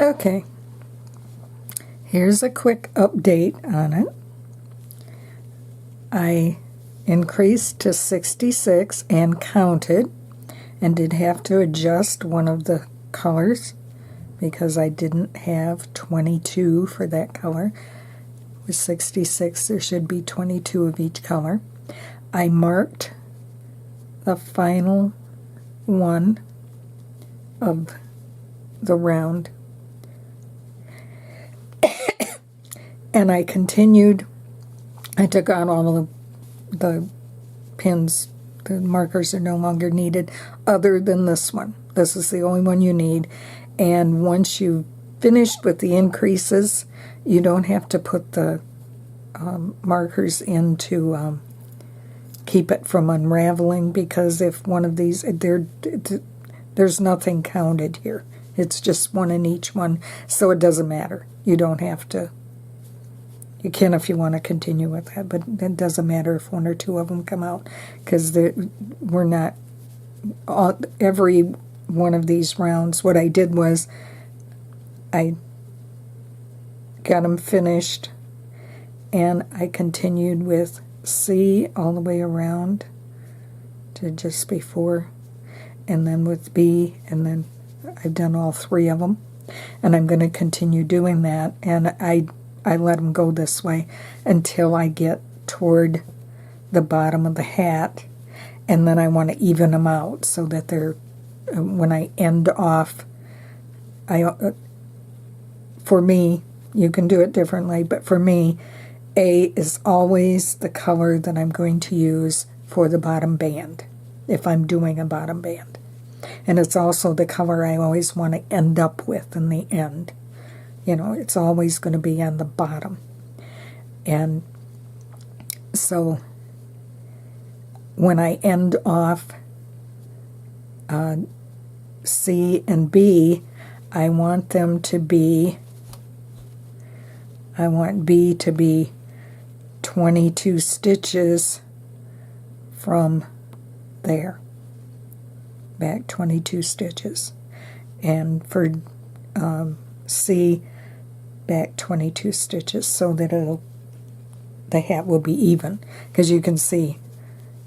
Okay, here's a quick update on it. I increased to 66 and counted, and did have to adjust one of the colors because I didn't have 22 for that color. With 66, there should be 22 of each color. I marked the final one of the round, and I continued. I took out all of the pins. The markers are no longer needed other than this one. This is the only one you need. And once you've finished with the increases, you don't have to put the markers in to keep it from unraveling, because if one of these, there's nothing counted here. It's just one in each one, so it doesn't matter. You don't have to. You can if you want to continue with that, but it doesn't matter if one or two of them come out, because we're not, every one of these rounds, what I did was I got them finished, and I continued with C all the way around to just before, and then with B, and then I've done all three of them, and I'm going to continue doing that, and I let them go this way until I get toward the bottom of the hat, and then I want to even them out so that they're, when I end off, for me, you can do it differently, but for me, A is always the color that I'm going to use for the bottom band, if I'm doing a bottom band. And it's also the color I always want to end up with in the end. You know, it's always going to be on the bottom. And so when I end off C and B, I want them to be, I want B to be 22 stitches from there, back 22 stitches, and for C, back 22 stitches, so that the hat will be even, because you can see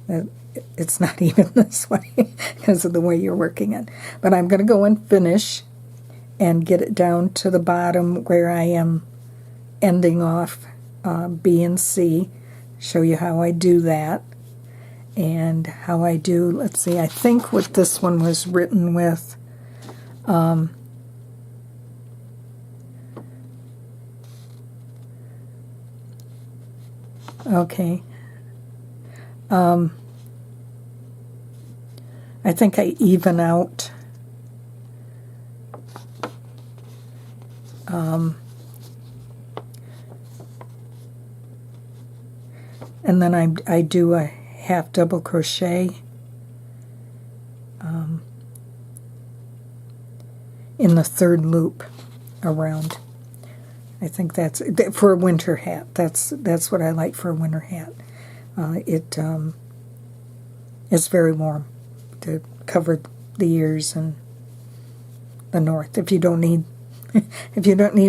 that it's not even this way because of the way you're working it. But I'm going to go and finish and get it down to the bottom where I am ending off B and C, show you how I do that, and how I do, let's see, I think what this one was written with, okay, I think I even out and then I do a half double crochet in the third loop around. I think that's for a winter hat. That's what I like for a winter hat. It's very warm to cover the ears and the north. If you don't need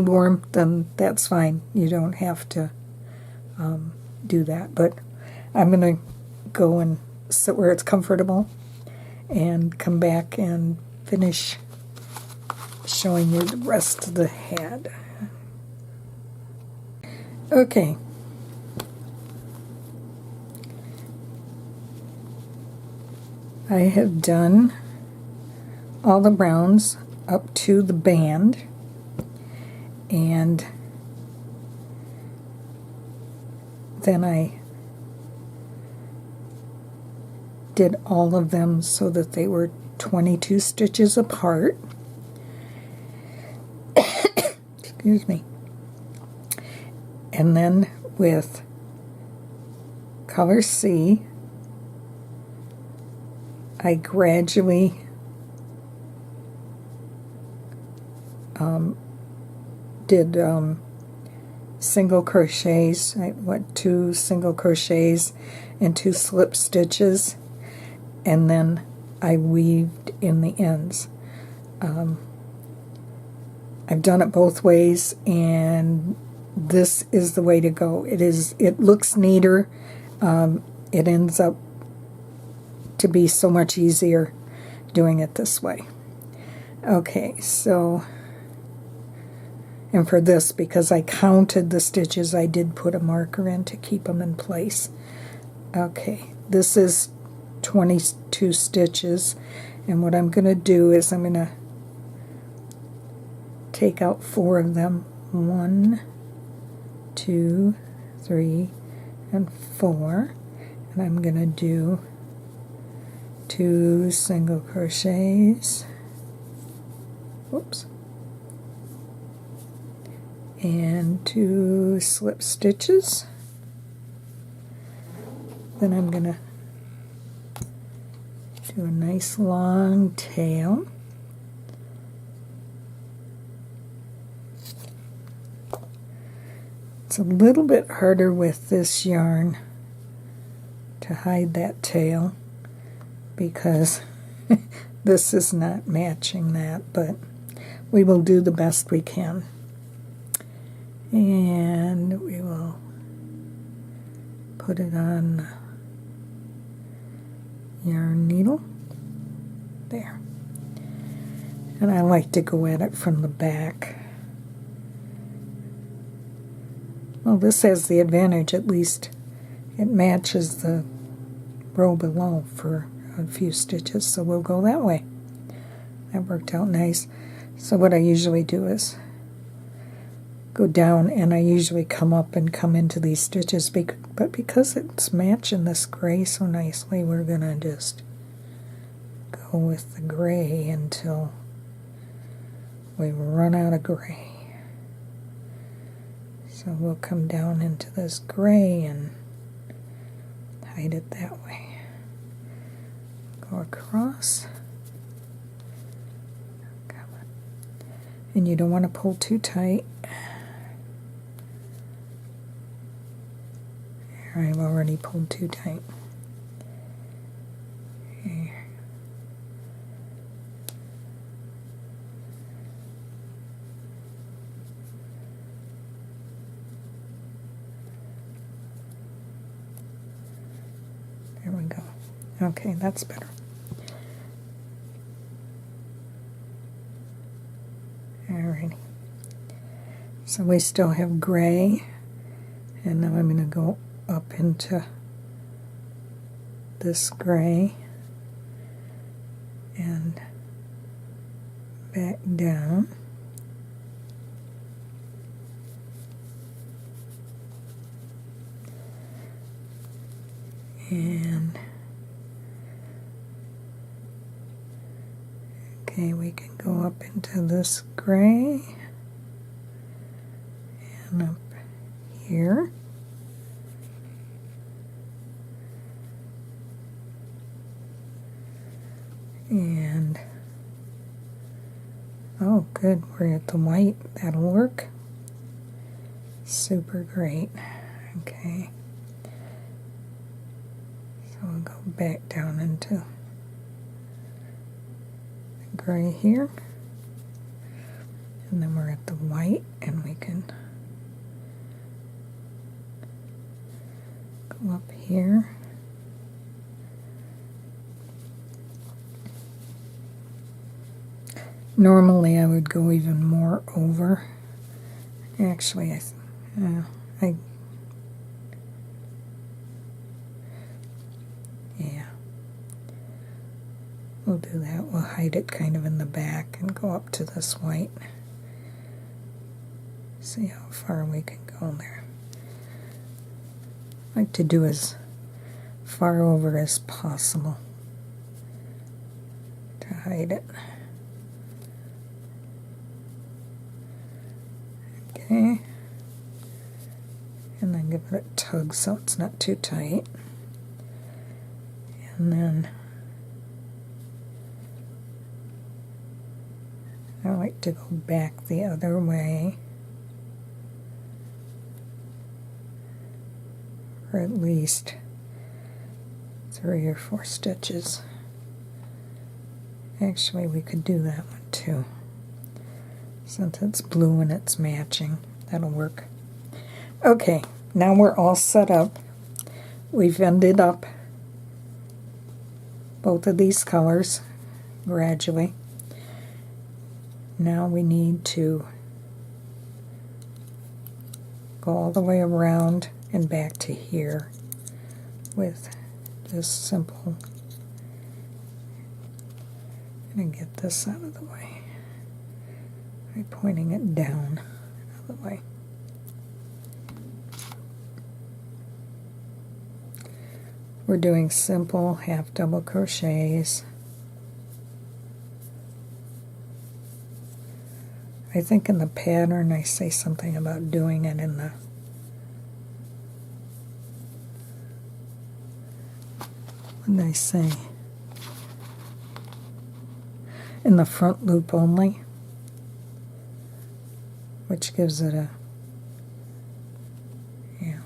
warm, then that's fine. You don't have to do that. But I'm going to go and sit where it's comfortable and come back and finish showing you the rest of the hat. Okay. I have done all the rounds up to the band, and then I did all of them so that they were 22 stitches apart. Excuse me. And then with color C, I gradually did single crochets. I went 2 single crochets and 2 slip stitches, and then I weaved in the ends. I've done it both ways, and this is the way to go. It looks neater. It ends up to be so much easier doing it this way. Okay, so, and for this, because I counted the stitches, I did put a marker in to keep them in place. Okay, this is 22 stitches, and what I'm going to do is I'm going to take out 4 of them. 1, 2, 3, and 4, and I'm going to do 2 single crochets, whoops, and 2 slip stitches. Then I'm going to do a nice long tail. It's a little bit harder with this yarn to hide that tail because this is not matching that, but we will do the best we can. And we will put it on the yarn needle there. And I like to go at it from the back. Well, this has the advantage, at least it matches the row below for a few stitches, so we'll go that way. That worked out nice. So what I usually do is go down, and I usually come up and come into these stitches, but because it's matching this gray so nicely, we're going to just go with the gray until we run out of gray. So we'll come down into this gray and hide it that way. Go across. Come on. And you don't want to pull too tight. I've already pulled too tight. Here. There we go. Okay, that's better. Alrighty. So we still have gray, and now I'm going to go up into this gray and back down. And okay, we can go up into this gray and up here. And oh good, we're at the white. That'll work. Super great. Okay. So we'll go back down into the gray here. And then we're at the white, and we can go up here. Normally I would go even more over. Actually, yeah. We'll do that. We'll hide it kind of in the back and go up to this white. See how far we can go there. I like to do as far over as possible to hide it. Okay, and then give it a tug so it's not too tight, and then I like to go back the other way, or at least 3 or 4 stitches. Actually, we could do that one too. Since it's blue and it's matching, that'll work. Okay, now we're all set up. We've ended up both of these colors gradually. Now we need to go all the way around and back to here with just simple. And get this out of the way by pointing it down out of the way. We're doing simple half double crochets. I think in the pattern I say something about doing it in the what did I say? In the front loop only, which gives it a, yeah.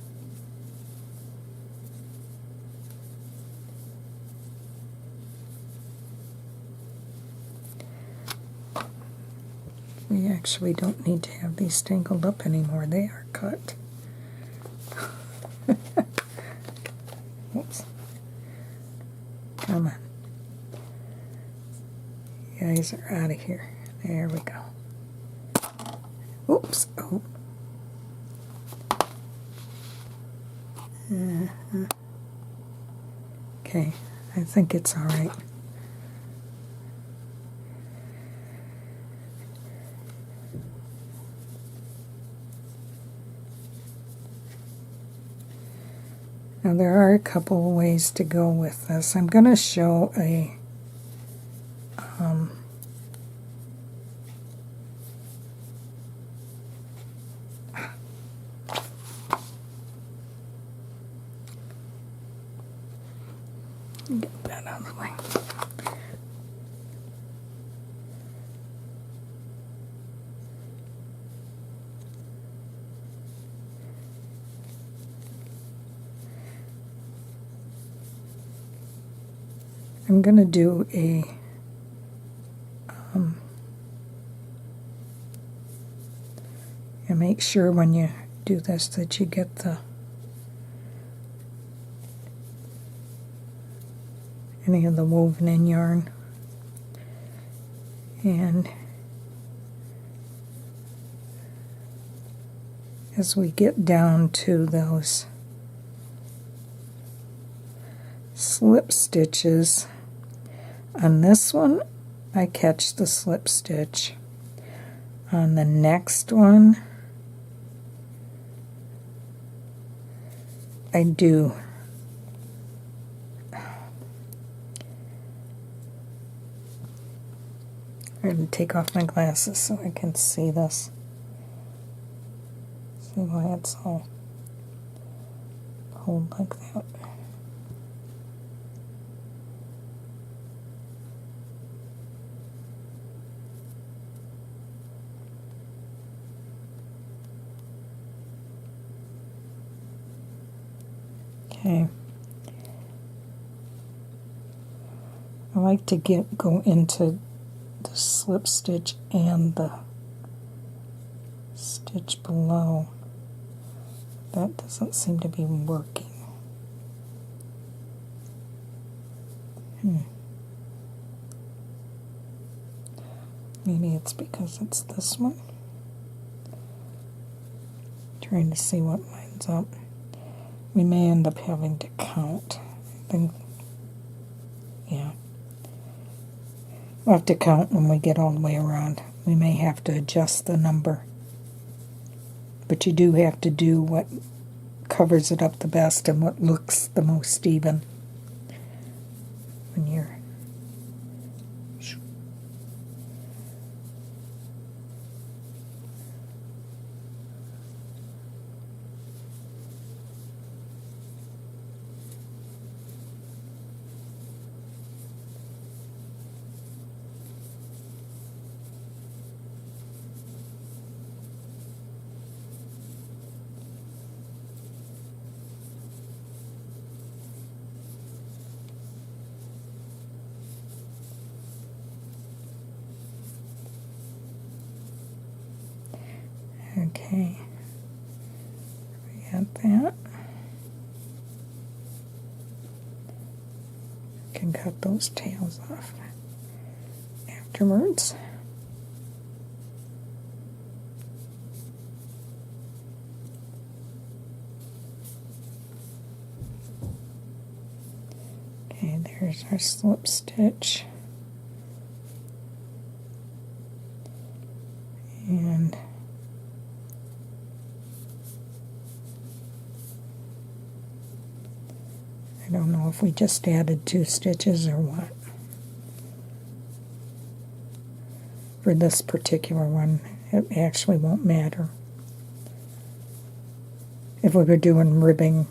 We actually don't need to have these tangled up anymore. They are cut. Oops. Come on. You guys are out of here. There we go. Oops. Oh. Okay. I think it's all right. Now there are a couple of ways to go with this. I'm going to show a get that out of the way. I'm going to do a and make sure when you do this that you get the any of the woven in yarn, and as we get down to those slip stitches, on this one I catch the slip stitch, on the next one I do. I'm going to take off my glasses so I can see this. See why it's all pulled like that. Okay. I like to go into the slip stitch and the stitch below. That doesn't seem to be working. Maybe it's because it's this one. Trying to see what lines up. We may end up having to count. I think, yeah. We'll have to count when we get all the way around. We may have to adjust the number. But you do have to do what covers it up the best and what looks the most even when you're Okay, we got that. Can cut those tails off afterwards. Okay, there's our slip stitch. And I don't know if we just added 2 stitches or what. For this particular one, it actually won't matter. If we were doing ribbing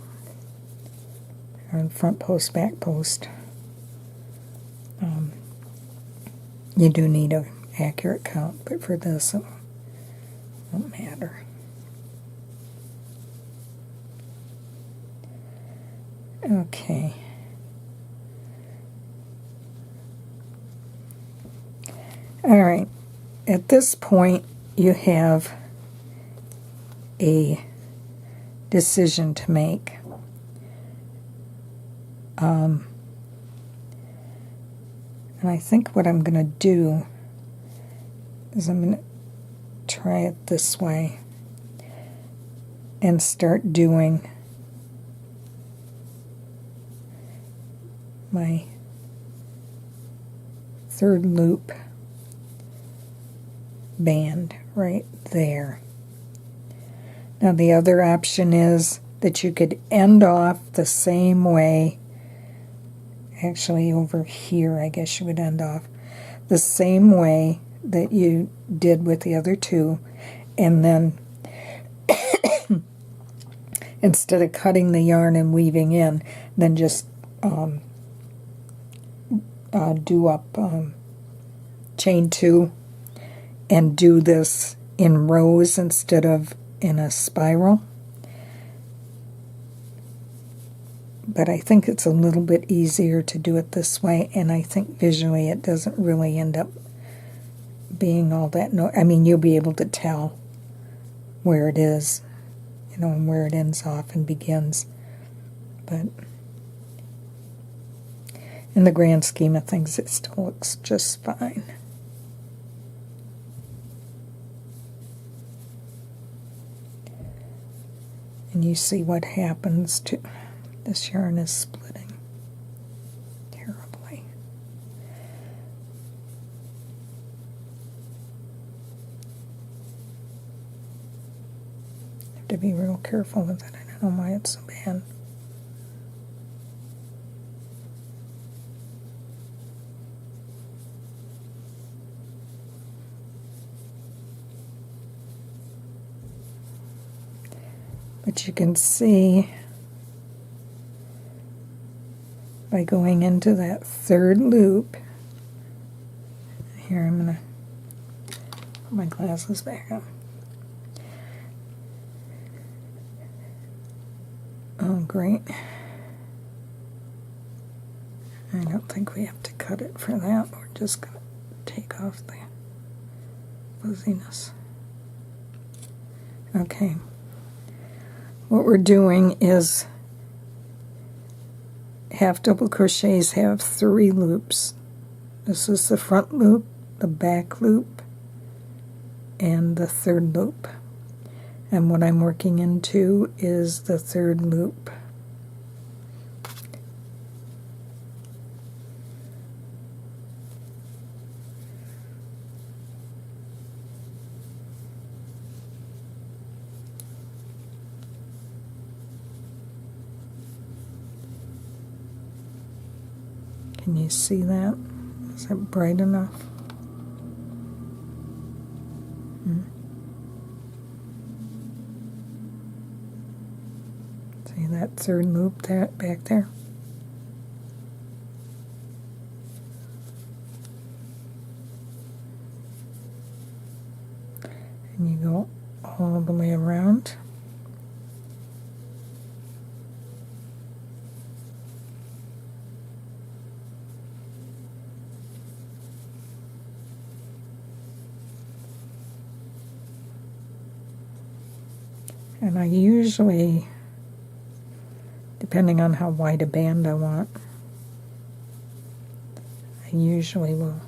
on front post, back post, you do need an accurate count, but for this, it won't matter. Okay. All right. At this point, you have a decision to make. And I think what I'm going to do is I'm going to try it this way and start doing my 3rd loop band right there. Now the other option is that you could end off the same way. Actually, over here, I guess you would end off the same way that you did with the other 2, and then instead of cutting the yarn and weaving in, then just do up chain 2 and do this in rows instead of in a spiral. But I think it's a little bit easier to do it this way, and I think visually it doesn't really end up being all that. I mean, you'll be able to tell where it is, you know, and where it ends off and begins. But in the grand scheme of things, it still looks just fine. And you see what happens to this yarn is splitting terribly. Have to be real careful with it. I don't know why it's so bad. But you can see by going into that 3rd loop. Here, I'm going to put my glasses back on. Oh, great. I don't think we have to cut it for that. We're just going to take off the fuzziness. Okay. What we're doing is half double crochets have 3 loops. This is the front loop, the back loop, and the 3rd loop. And what I'm working into is the 3rd loop. Can you see that? Is it bright enough? See that 3rd loop there, back there? And you go all the way around. And I usually, depending on how wide a band I want, I usually will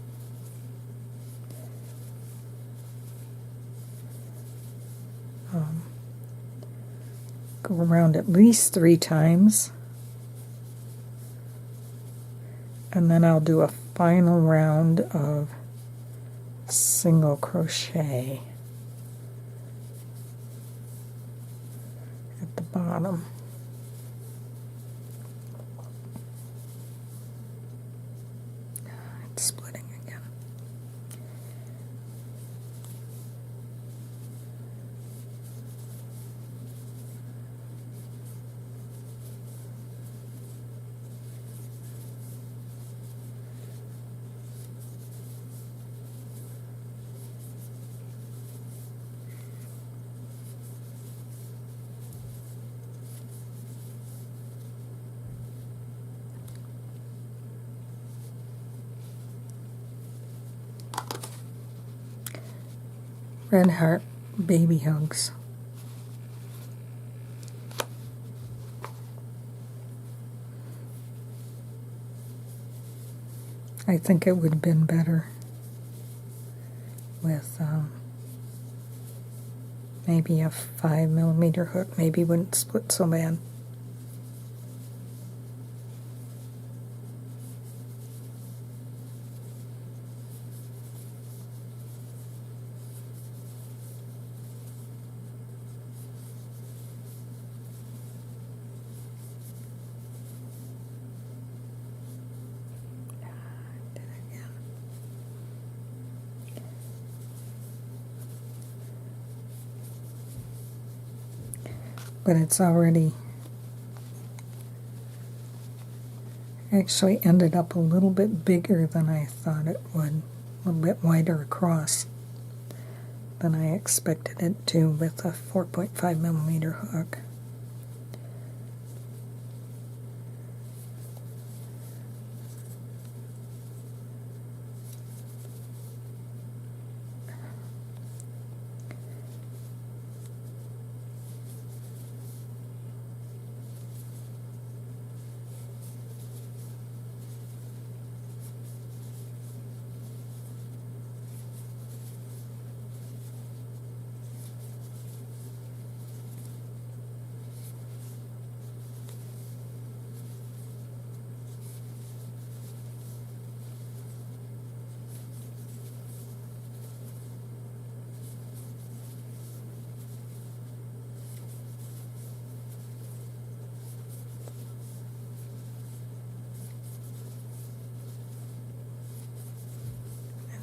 go around at least 3 times, and then I'll do a final round of single crochet at the bottom. It's splitting again. Red Heart Baby Hugs. I think it would have been better with maybe a 5mm hook. Maybe wouldn't split so bad. But it's already actually ended up a little bit bigger than I thought it would, a little bit wider across than I expected it to with a 4.5mm hook.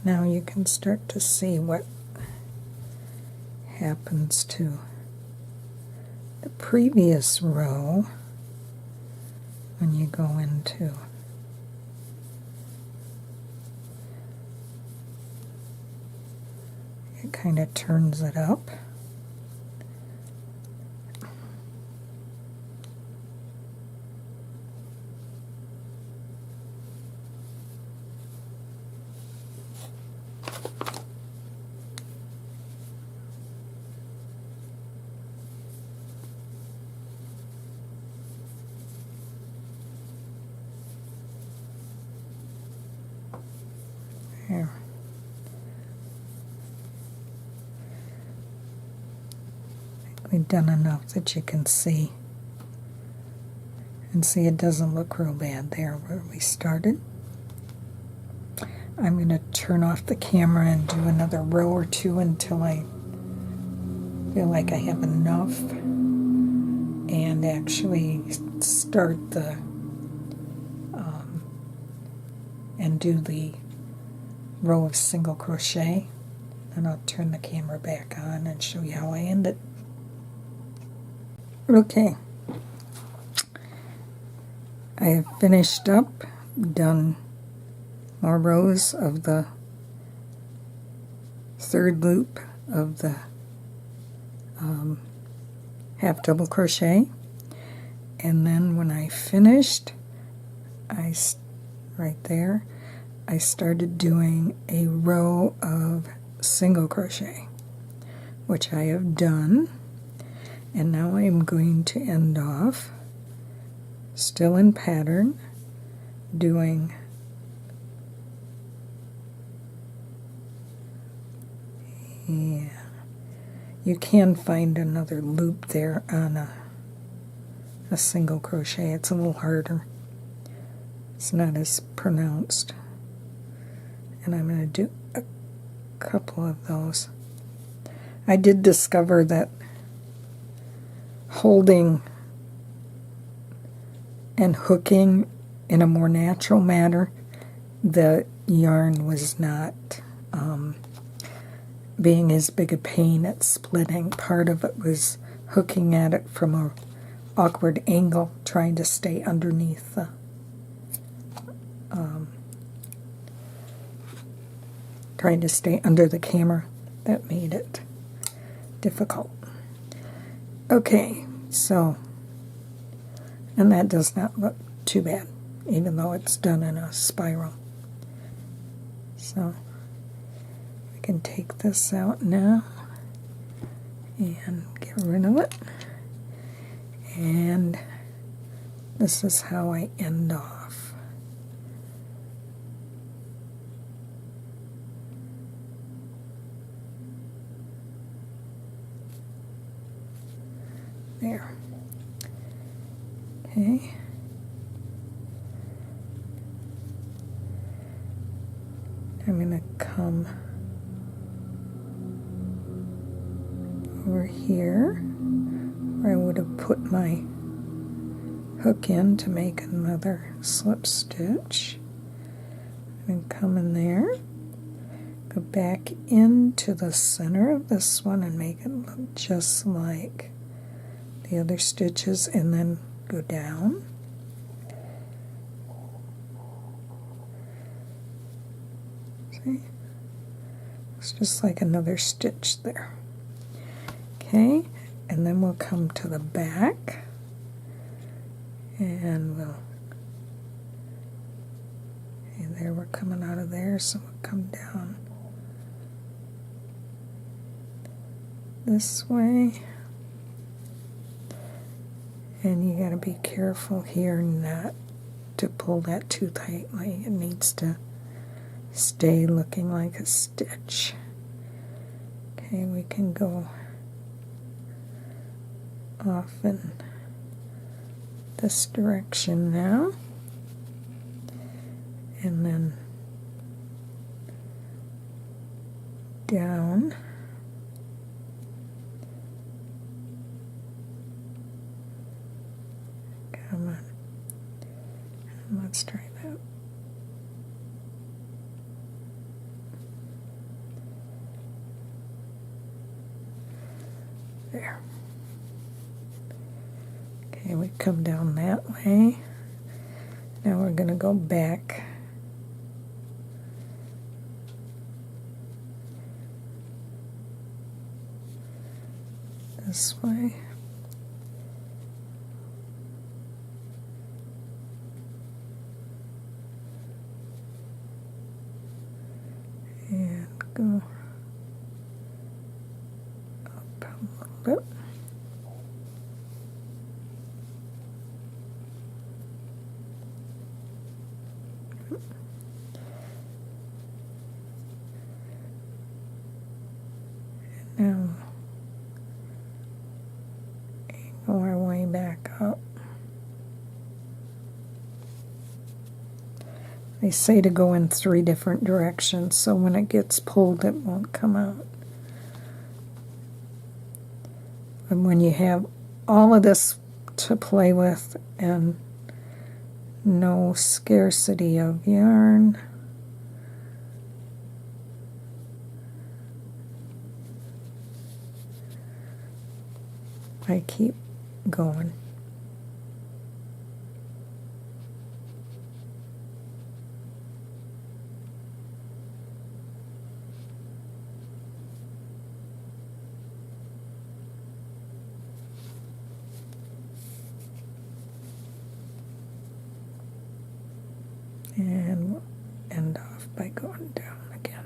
Now you can start to see what happens to the previous row when you go into it. Kind of turns it up. Here. We've done enough that you can see. And see, it doesn't look real bad there where we started. I'm going to turn off the camera and do another row or two until I feel like I have enough, and actually start the and do the row of single crochet. And I'll turn the camera back on and show you how I end it. Okay, I have finished up, done more rows of the third loop of the half double crochet, and then when I finished, right there, I started doing a row of single crochet, which I have done, And now I'm going to end off, still in pattern, doing you can find another loop there on a single crochet. It's a little harder. It's not as pronounced. And I'm going to do a couple of those. I did discover that holding and hooking in a more natural manner, the yarn was not being as big a pain at splitting. Part of it was hooking at it from a awkward angle, trying to stay underneath the trying to stay under the camera. That made it difficult. Okay, so, and that does not look too bad, even though it's done in a spiral. So we can take this out now and get rid of it. And this is how I end off. There. Okay. I'm going to come over here where I would have put my hook in to make another slip stitch. And come in there, go back into the center of this one and make it look just like the other stitches, and then go down. See? It's just like another stitch there. Okay, and then we'll come to the back and we'll, okay, there we're coming out of there, so we'll come down this way. And you gotta be careful here not to pull that too tightly. It needs to stay looking like a stitch. Okay, we can go off in this direction now. And then down. Come on. And let's try that. There. Okay, we come down that way. Now we're going to go back this way. And go up a little bit. And now go our way back up. They say to go in 3 different directions, so when it gets pulled, it won't come out. And when you have all of this to play with and no scarcity of yarn, I keep going. And we'll end off by going down again.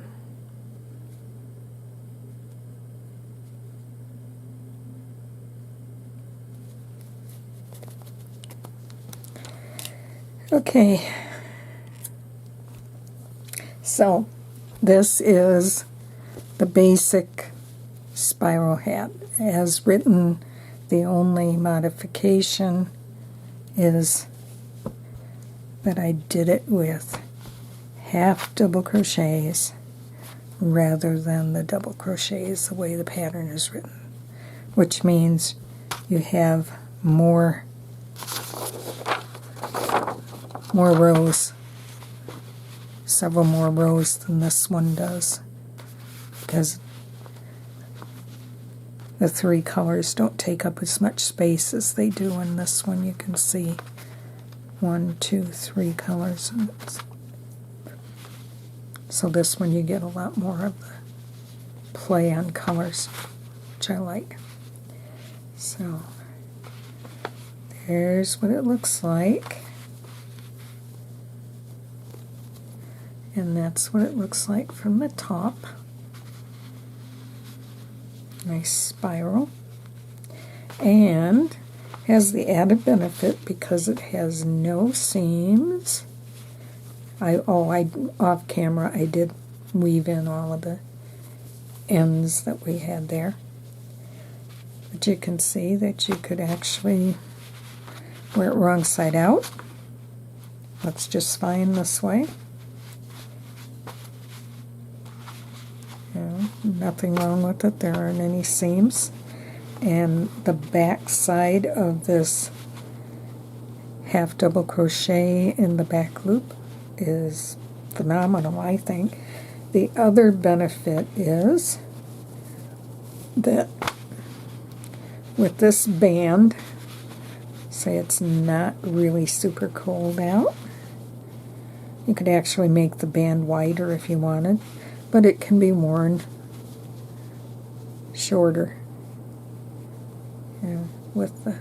Okay, so this is the basic spiral hat. As written, the only modification is that I did it with half double crochets rather than the double crochets the way the pattern is written, which means you have more rows, several more rows than this one does, because the three colors don't take up as much space as they do in this one. You can see 1, 2, 3 colors. So this one you get a lot more of the play on colors, which I like. So there's what it looks like. And that's what it looks like from the top. Nice spiral. And has the added benefit, because it has no seams. Off camera I did weave in all of the ends that we had there. But you can see that you could actually wear it wrong side out. That's just fine this way. Nothing wrong with it. There aren't any seams. And the back side of this half double crochet in the back loop is phenomenal, I think. The other benefit is that with this band, say it's not really super cold out, you could actually make the band wider if you wanted, but it can be worn shorter, with the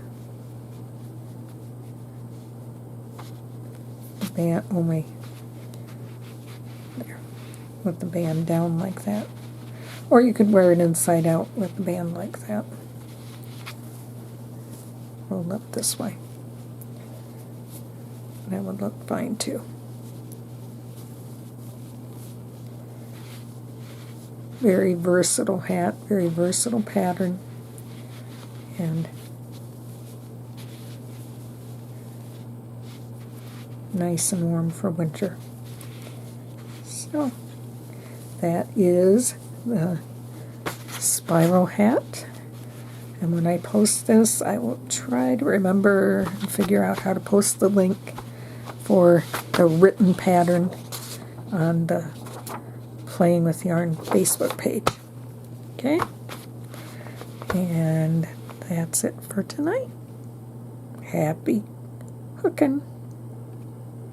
band only there, with the band down like that. Or you could wear it inside out with the band like that. Rolled up this way. That would look fine too. Very versatile hat, very versatile pattern, and nice and warm for winter. So that is the spiral hat, and when I post this I will try to remember and figure out how to post the link for the written pattern on the Playing with Yarn Facebook page. Okay? And that's it for tonight. Happy hooking!